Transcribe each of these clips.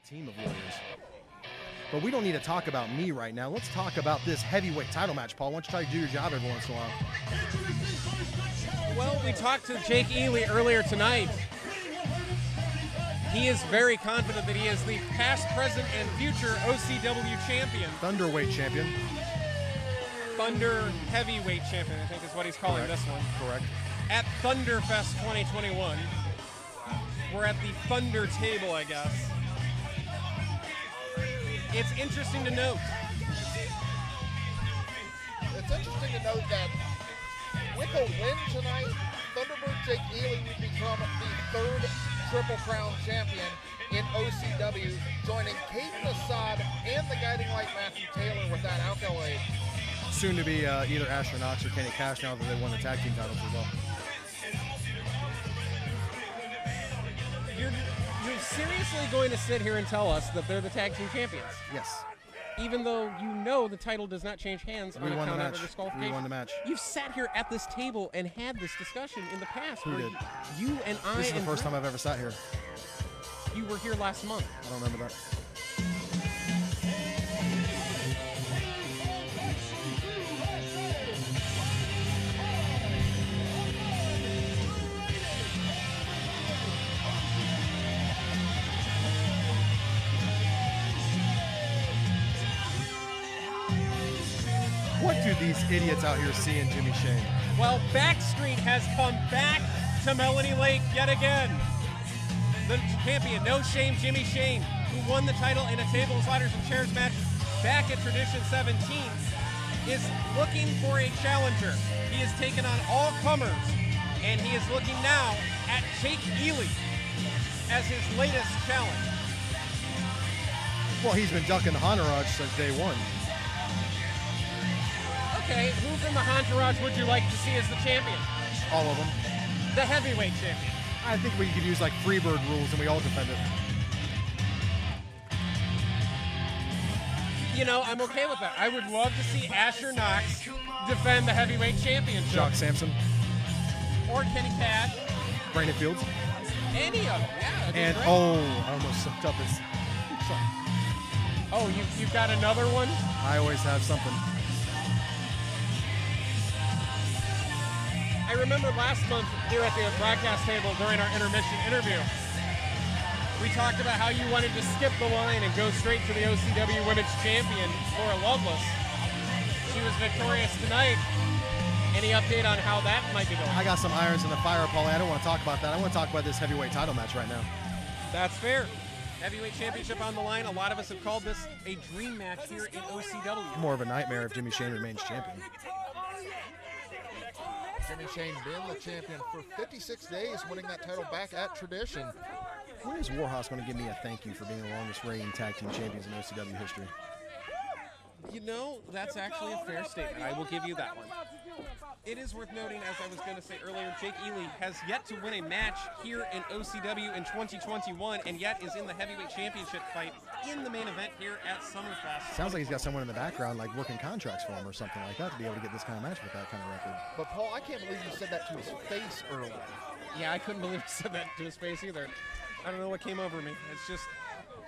team of warriors. But we don't need to talk about me right now. Let's talk about this heavyweight title match, Paul. Why don't you try to do your job every once in a while? Well, we talked to Jake Ely earlier tonight. He is very confident that he is the past, present, and future OCW champion. Thunderweight champion. Thunder Heavyweight Champion, I think is what he's calling this one. Correct. At Thunderfest 2021. We're at the Thunder table, I guess. It's interesting to note. It's interesting to note that with a win tonight, Thunderbird Jake Ely would become the third Triple Crown champion in OCW, joining Caden Assad and the Guiding Light Matthew Taylor with that accolade. Soon to be either Asher Knox or Kenny Cash now that they won the tag team titles as well. You're seriously going to sit here and tell us that they're the tag team champions? Yes. Even though you know the title does not change hands on account of a disqualification. We won the match. You've sat here at this table and had this discussion in the past. Who did? You and I. This is the first time I've ever sat here. You were here last month. I don't remember that. What do these idiots out here see in Jimmy Shane? Well, Backstreet has come back to Melanie Lake yet again. The champion, No Shame Jimmy Shane, who won the title in a tables, ladders, and chairs match back at Tradition 17, is looking for a challenger. He has taken on all comers, and he is looking now at Jake Ely as his latest challenge. Well, he's been ducking the entourage since day one. Okay, who from the entourage would you like to see as the champion? All of them. The heavyweight champion. I think we could use like Freebird rules and we all defend it. You know, I'm okay with that. I would love to see Asher Knox defend the heavyweight championship. Jock Sampson. Or Kenny Cash. Brandon Fields. Any of them, yeah. And, great. oh, I almost sucked up his... Oh, you've got another one? I always have something. I remember last month here at the broadcast table during our intermission interview, we talked about how you wanted to skip the line and go straight to the OCW Women's Champion, Laura Lovelace. She was victorious tonight. Any update on how that might be going? I got some irons in the fire, Paulie. I don't want to talk about that. I want to talk about this heavyweight title match right now. That's fair. Heavyweight championship on the line. A lot of us have called this a dream match here in OCW. More of a nightmare if Jimmy Shane remains champion. Jimmy Shane been the champion for 56 days, winning that title back at Tradition. When is Warhorse going to give me a thank you for being the longest reigning tag team champions in OCW history? You know, that's actually a fair statement. I will give you that one. It is worth noting, as I was going to say earlier, Jake Ely has yet to win a match here in OCW in 2021, and yet is in the heavyweight championship fight in the main event here at Summerfest. Sounds like he's got someone in the background, like working contracts for him or something like that, to be able to get this kind of match with that kind of record. But Paul, I can't believe you said that to his face earlier. Yeah, I couldn't believe he said that to his face either. I don't know what came over me. It's just...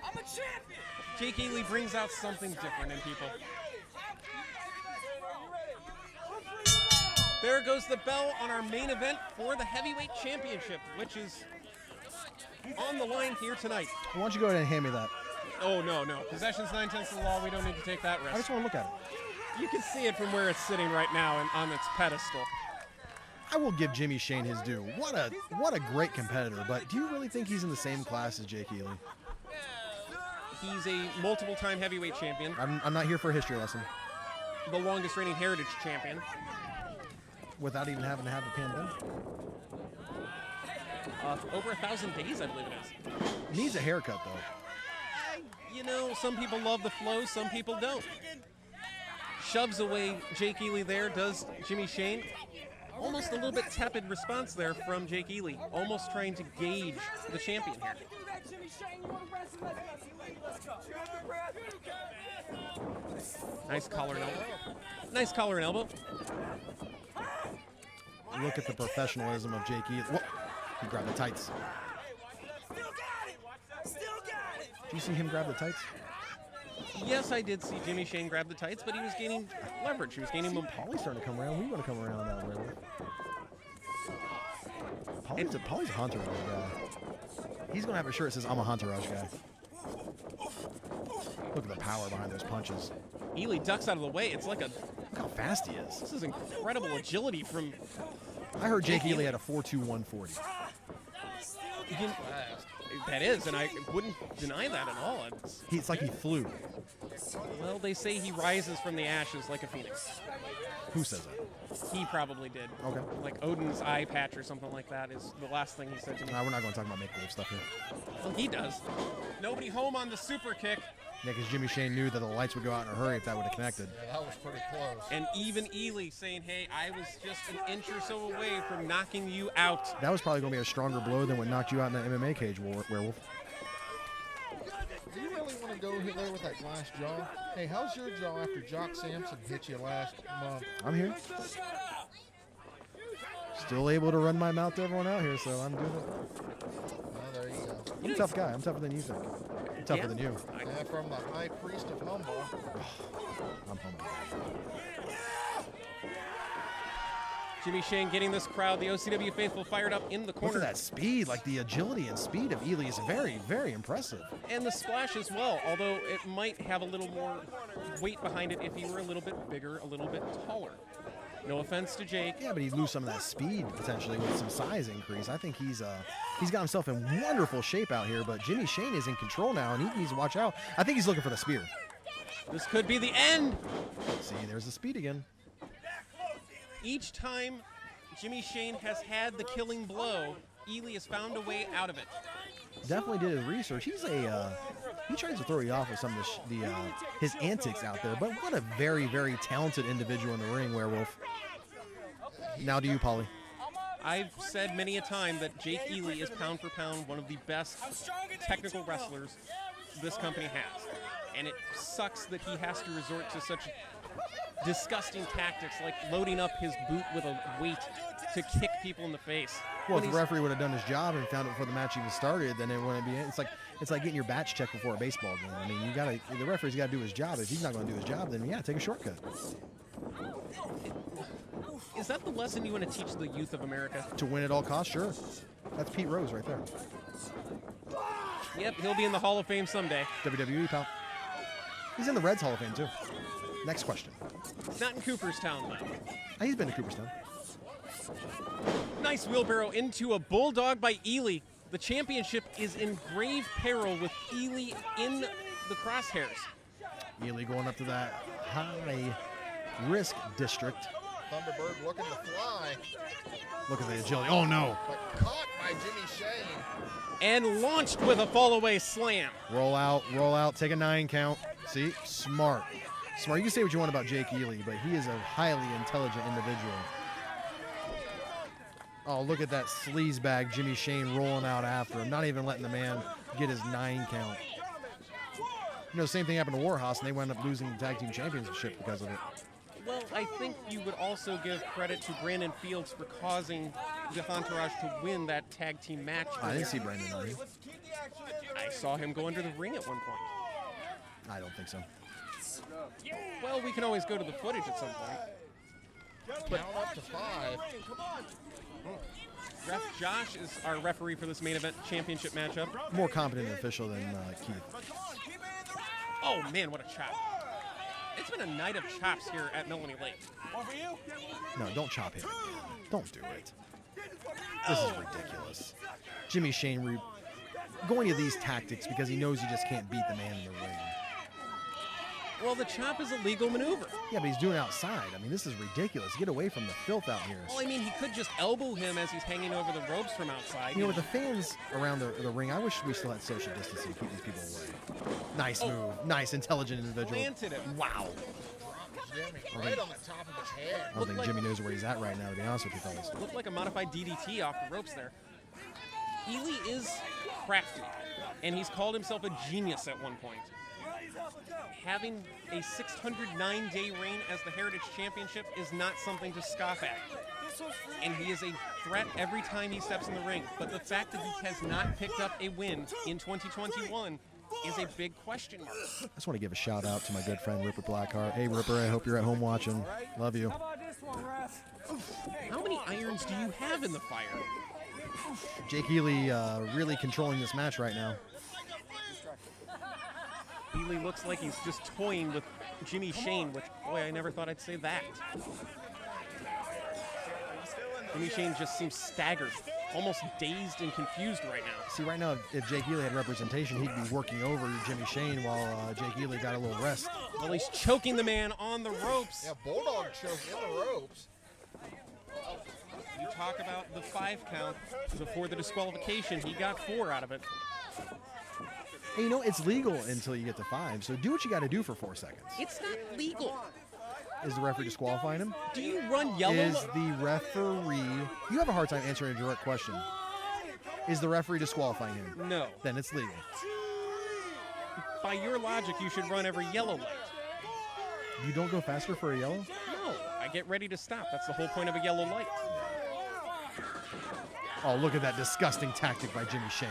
I'm a champion! Jake Ely brings out something different in people. There goes the bell on our main event for the heavyweight championship, which is on the line here tonight. Why don't you go ahead and hand me that? Oh, no. Possession's 9/10 of the law. We don't need to take that risk. I just want to look at it. You can see it from where it's sitting right now and on its pedestal. I will give Jimmy Shane his due. What a great competitor, but do you really think he's in the same class as Jake Ely? He's a multiple-time heavyweight champion. I'm not here for a history lesson. The longest reigning heritage champion. Without even having to have a pandemic. Over 1,000 days, I believe it is. Needs a haircut, though. You know, some people love the flow, some people don't. Shoves away Jake Ely there, does Jimmy Shane. Almost a little bit tepid response there from Jake Ely, almost trying to gauge the champion here. Nice collar and elbow. Nice collar and elbow. Look at the professionalism of Jake Ely. Whoa. He grabbed the tights. you see him grab the tights? Yes, I did see Jimmy Shane grab the tights, but he was gaining leverage. He was gaining momentum. Paulie's starting to come around. We want to come around now, Werewolf. Paulie's a entourage guy. He's going to have a shirt that says, I'm a entourage guy. Look at the power behind those punches. Ely ducks out of the way. It's like a... Look how fast he is. This is incredible agility from... I heard Jake Ely had a 4.2 140. That is, and I wouldn't deny that at all. It's like he flew. Well, they say he rises from the ashes like a phoenix. Who says that? He probably did. Okay. Like Odin's eye patch or something like that is the last thing he said to me. We're not going to talk about make-believe stuff here. Well, he does. Nobody home on the super kick. Yeah, because Jimmy Shane knew that the lights would go out in a hurry if that would have connected. Yeah, that was pretty close. And even Ely saying, hey, I was just an inch or so away from knocking you out. That was probably going to be a stronger blow than what knocked you out in the MMA cage, Werewolf. Do you really want to go there with that glass jaw? Hey, how's your jaw after Jock Sampson hit you last month? I'm here. Still able to run my mouth to everyone out here, so I'm doing it. Oh, there you go. I'm a tough guy. I'm tougher than you think. I'm tougher than you. Yeah, from the high priest of humble. I'm humble. Jimmy Shane getting this crowd, the OCW faithful fired up in the corner. Look at that speed, like the agility and speed of Ely is very, very impressive. And the splash as well, although it might have a little more weight behind it if he were a little bit bigger, a little bit taller. No offense to Jake. Yeah, but he'd lose some of that speed potentially with some size increase. I think he's got himself in wonderful shape out here, but Jimmy Shane is in control now, and he needs to watch out. I think he's looking for the spear. This could be the end. See, there's the speed again. Each time Jimmy Shane has had the killing blow, Ely has found a way out of it. Definitely did his research. He's he tries to throw you off with some of his antics out there, but what a very, very talented individual in the ring, Werewolf. Now to you, Paulie. I've said many a time that Jake Ely is pound for pound one of the best technical wrestlers this company has. And it sucks that he has to resort to such disgusting tactics like loading up his boot with a weight to kick people in the face. Well, if the referee would have done his job and found it before the match even started, then it wouldn't be. It's like getting your batch checked before a baseball game. I mean, the referee's got to do his job. If he's not going to do his job, then yeah, take a shortcut. Is that the lesson you want to teach the youth of America? To win at all costs, sure. That's Pete Rose right there. Yep, he'll be in the Hall of Fame someday. WWE, pal. He's in the Reds Hall of Fame, too. Next question. It's not in Cooperstown, though. He's been to Cooperstown. Nice wheelbarrow into a bulldog by Ely. The championship is in grave peril with Ely in the crosshairs. Ely going up to that high-risk district. Thunderbird looking to fly. Look at the agility. Oh, no. But caught by Jimmy Shane. And launched with a fallaway slam. Roll out, take a 9 count. See? Smart. You can say what you want about Jake Ely, but he is a highly intelligent individual. Oh, look at that sleazebag Jimmy Shane rolling out after him, not even letting the man get his 9 count. You know, the same thing happened to Warhorse, and they wound up losing the tag team championship because of it. Well, I think you would also give credit to Brandon Fields for causing the Entourage to win that tag team match. I didn't see Brandon on here. I saw him go under the ring at one point. I don't think so. Well, we can always go to the footage at some point. Count up to 5. Ref Josh is our referee for this main event championship matchup. More competent official than Keith. Oh, man, what a chop. It's been a night of chops here at Melanie Lake. No, don't chop him. Don't do it. This is ridiculous. Jimmy Shane going to these tactics because he knows he just can't beat the man in the ring. Well, the chop is a legal maneuver. Yeah, but he's doing it outside. I mean, this is ridiculous. Get away from the filth out here. Well, I mean, he could just elbow him as he's hanging over the ropes from outside. You know, with the fans around the ring, I wish we still had social distancing to keep these people away. Nice move. Nice, intelligent individual. Planted him. Wow. Jimmy, right on the top of his head. I don't think Jimmy knows where he's at right now, to be honest with you fellas. Looked like a modified DDT off the ropes there. Ely is crafty, and he's called himself a genius at one point. Having a 609-day reign as the Heritage Championship is not something to scoff at. And he is a threat every time he steps in the ring. But the fact that he has not picked up a win in 2021 is a big question mark. I just want to give a shout out to my good friend Ripper Blackheart. Hey Ripper, I hope you're at home watching. Love you. How many irons do you have in the fire? Jake Ely really controlling this match right now. Ely looks like he's just toying with Jimmy Shane, which, boy, I never thought I'd say that. Jimmy Shane just seems staggered, almost dazed and confused right now. See, right now, if Jake Ely had representation, he'd be working over Jimmy Shane while Jake Ely got a little rest. Well, he's choking the man on the ropes. Yeah, Bulldog choke in the ropes. You talk about the 5 count before the disqualification. He got 4 out of it. Hey, you know, it's legal until you get to 5, so do what you got to do for 4 seconds. It's not legal. Is the referee disqualifying him? Do you run yellow? Is the referee... You have a hard time answering a direct question. Is the referee disqualifying him? No. Then it's legal. By your logic, you should run every yellow light. You don't go faster for a yellow? No, I get ready to stop. That's the whole point of a yellow light. Oh, look at that disgusting tactic by Jimmy Shane.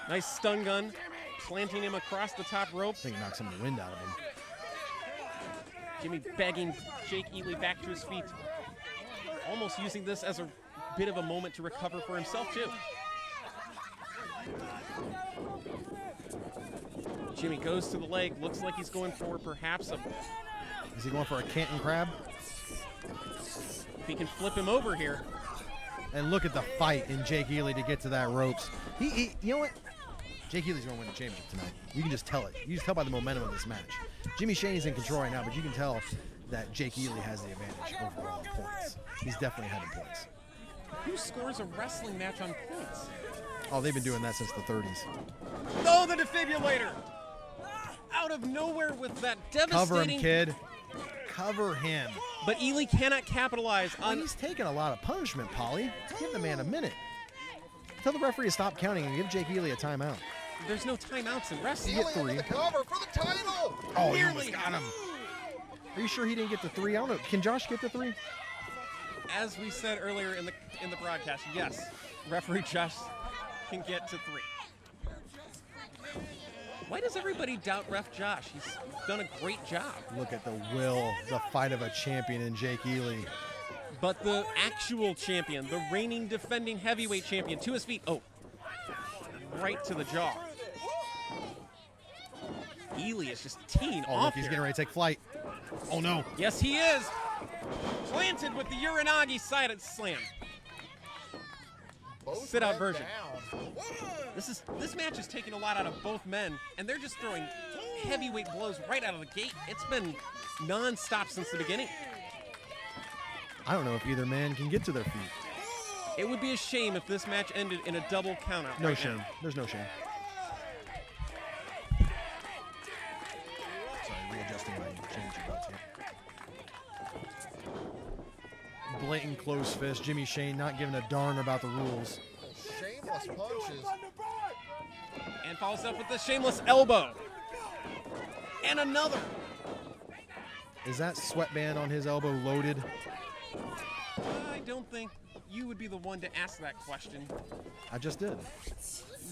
Nice stun gun, planting him across the top rope. I think it knocked some of the wind out of him. Jimmy begging Jake Ely back to his feet. Almost using this as a bit of a moment to recover for himself, too. Jimmy goes to the leg. Looks like he's going for perhaps a... Is he going for a Canton crab? If he can flip him over here. And look at the fight in Jake Ely to get to that ropes. You know what? Jake Ely's going to win the championship tonight. You can just tell it. You just tell by the momentum of this match. Jimmy Shane is in control right now, but you can tell that Jake Ely has the advantage overall in points. He's definitely ahead in points. Who scores a wrestling match on points? Oh, they've been doing that since the 30s. Oh, the defibrillator! Out of nowhere with that devastating... Cover him, kid. Cover him. But Ely cannot capitalize on... He's taking a lot of punishment, Polly. Give the man a minute. Tell the referee to stop counting and give Jake Ely a timeout. There's no timeouts in wrestling. You get 3. The cover for the title. Oh, he Nearly. almost got him. Are you sure he didn't get the 3? I don't know. Can Josh get the 3? As we said earlier in the broadcast, yes, referee Josh can get to 3. Why does everybody doubt ref Josh? He's done a great job. Look at the will, the fight of a champion in Jake Ely. But the actual champion, the reigning defending heavyweight champion, to his feet. Oh, right to the jaw. Ely is just teeing Oh, off look, he's here. getting ready to take flight. Oh, no. Yes, he is. Planted with the Uranagi side slam. Both Sit-out men version. down. This match is taking a lot out of both men, and they're just throwing heavyweight blows right out of the gate. It's been non-stop since the beginning. I don't know if either man can get to their feet. It would be a shame if this match ended in a double countout. No right shame. now. There's no shame. Sorry, readjusting my championship belts here. Blatant close fist. Jimmy Shane not giving a darn about the rules. Shameless punches. And follows up with the shameless elbow. And another. Is that sweatband on his elbow loaded? I don't think you would be the one to ask that question. I just did.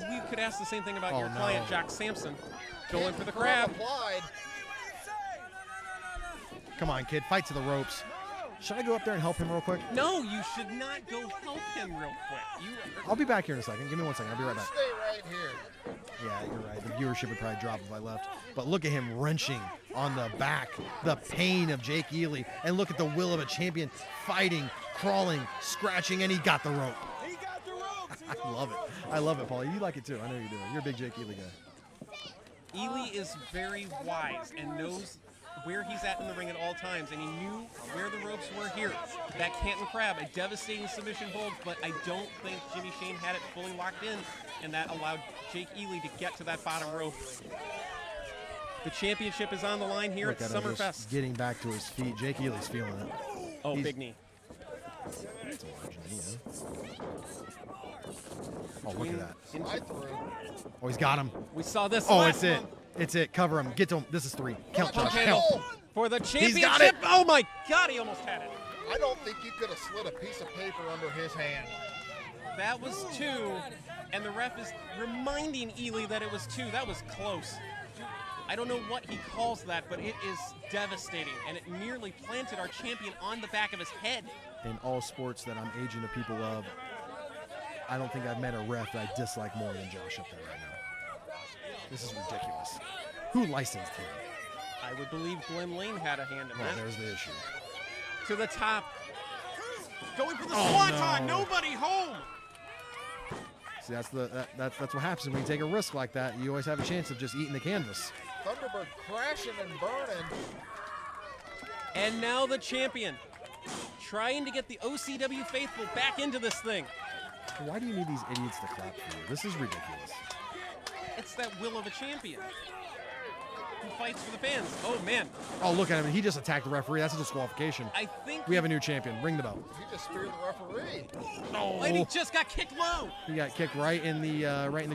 We could ask the same thing about Oh, your no. client, Jock Sampson. Going for the Crab crab. applied. Come on, kid. Fight to the ropes. Should I go up there and help him real quick? No, you should not go help him real quick. I'll be back here in a second. Give me 1 second. I'll be right back. Stay right here. Yeah, you're right. The viewership would probably drop if I left. But look at him wrenching on the back. The pain of Jake Ely. And look at the will of a champion. Fighting, crawling, scratching, and he got the rope. He got the ropes. I love it. I love it, Paulie. You like it too. I know you do. You're a big Jake Ely guy. Ely is very wise and knows where he's at in the ring at all times, and he knew where the ropes were here. That Canton Crab, a devastating submission hold, but I don't think Jimmy Shane had it fully locked in, and that allowed Jake Ely to get to that bottom rope. The championship is on the line here Look at at him just Summerfest. getting back to his feet. Jake Ely's feeling it. Oh, he's- big knee. That's a large knee, yeah. Oh, look at that. Slide through. Oh, he's got him. We saw this Oh, last it's it. month. It's it. Cover him. Get to him. This is 3. Count, Josh. Okay. Count. For the got championship. it. Oh my God, he almost had it. I don't think you could have slid a piece of paper under his hand. That was 2. And the ref is reminding Ely that it was 2. That was close. I don't know what he calls that, but it is devastating, and it nearly planted our champion on the back of his head. In all sports that I'm agent of people of, I don't think I've met a ref that I dislike more than Josh up there right now. This is ridiculous. Who licensed him? I would believe Glenn Lane had a hand in Well, that. there's the issue. To the top. Going for the Oh, swanton. no. Nobody home. See, that's what happens when you take a risk like that. You always have a chance of just eating the canvas. Thunderbird crashing and burning. And now the champion trying to get the OCW faithful back into this thing. Why do you need these idiots to clap for you? This is ridiculous. It's that will of a champion who fights for the fans. Oh, man. Oh, look at him. He just attacked the referee. That's a disqualification. I think We have a new champion. Ring the bell. He just speared the referee. No. and he just got kicked low. He got kicked right in the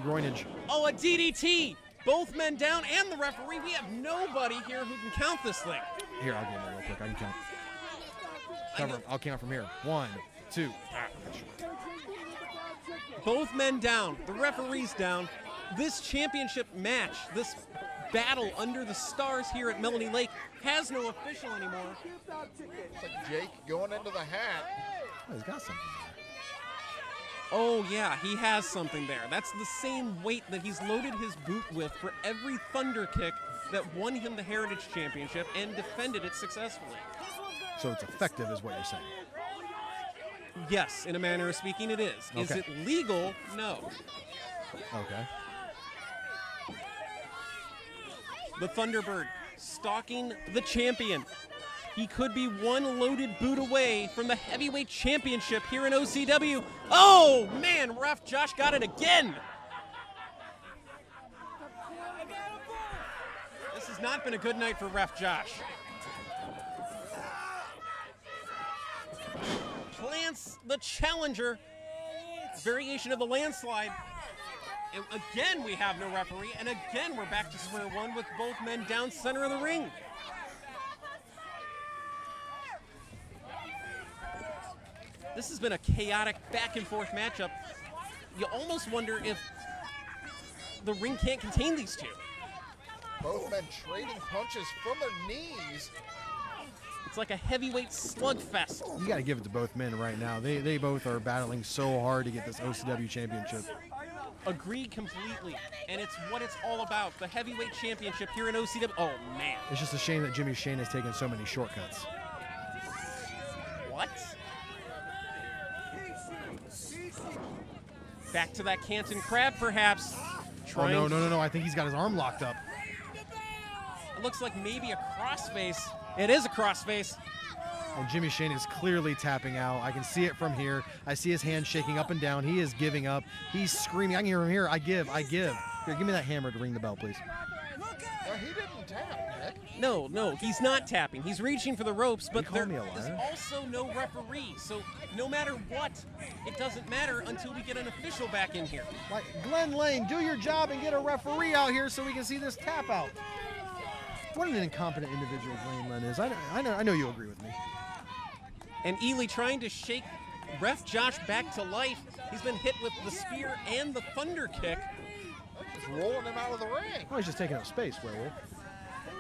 groinage. Oh, a DDT. Both men down and the referee. We have nobody here who can count this thing. Here, I'll get him real quick. I can count. I'll count from here. 1, 2. Both men down. The referee's down. This championship match, this battle under the stars here at Melanie Lake has no official anymore. It's like Jake going into the hat. Oh, he's got something there. Oh, yeah, he has something there. That's the same weight that he's loaded his boot with for every Thunder kick that won him the Heritage Championship and defended it successfully. So it's effective is what you're saying. Yes, in a manner of speaking, it is. Is Okay. it legal? No. Okay. The Thunderbird stalking the champion. He could be one loaded boot away from the Heavyweight Championship here in OCW. Oh, man, ref Josh got it again. This has not been a good night for ref Josh. Plants the challenger. Variation of the landslide. And again, we have no referee, and again, we're back to square one with both men down center of the ring. This has been a chaotic back and forth matchup. You almost wonder if the ring can't contain these two. Both men trading punches from their knees. It's like a heavyweight slugfest. You got to give it to both men right now. They both are battling so hard to get this OCW championship. Agreed completely, and it's what it's all about. The heavyweight championship here in OCW. Oh, man. It's just a shame that Jimmy Shane has taken so many shortcuts. What? Back to that Canton Crab, perhaps. Oh, no. I think he's got his arm locked up. It looks like maybe a crossface. It is a crossface. And Jimmy Shane is clearly tapping out. I can see it from here. I see his hand shaking up and down. He is giving up. He's screaming. I can hear him here. I give. Here, give me that hammer to ring the bell, please. No, he didn't tap, Nick. No, he's not tapping. He's reaching for the ropes, but You there call me a is liar? also no referee. So no matter what, it doesn't matter until we get an official back in here. Like, Glenn Lane, do your job and get a referee out here so we can see this tap out. What an incompetent individual Glenn Lane is. I know you agree with me. And Ely trying to shake ref Josh back to life. He's been hit with the spear and the thunder kick. Just rolling him out of the ring. Oh, he's just taking up space, Werewolf.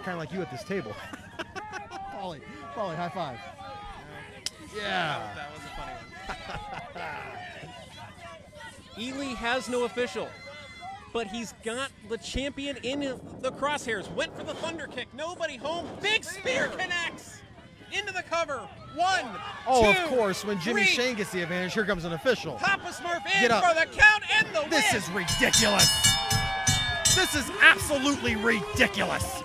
Kind of like you at this table. Polly, high five. Yeah. That was a funny one. Ely has no official, but he's got the champion in the crosshairs. Went for the thunder kick. Nobody home. Big spear connects into the cover. 1, Oh, 2, of course, when Jimmy 3. Shane gets the advantage, here comes an official. Papa Smurf in Get up. for the count and the This win. is ridiculous. This is absolutely ridiculous.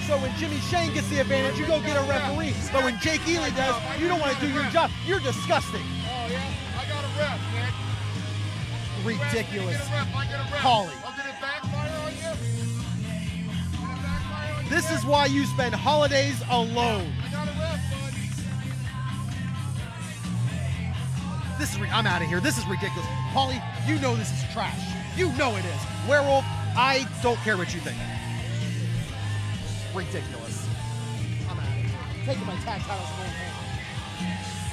So when Jimmy Shane gets the advantage, you go get a referee. But when Jake Ely does, you don't want to do your job. You're disgusting. Oh, yeah? I got a ref, Nick. Ridiculous. Get a ref. I get a ref. Holly. Oh, did it backfire on you? Did it backfire on you? This is why you spend holidays alone. I got a ref, bud. I'm out of here. This is ridiculous. Paulie, you know this is trash. You know it is. Werewolf, I don't care what you think. Ridiculous. I'm out of here. taking my tag titles and going home.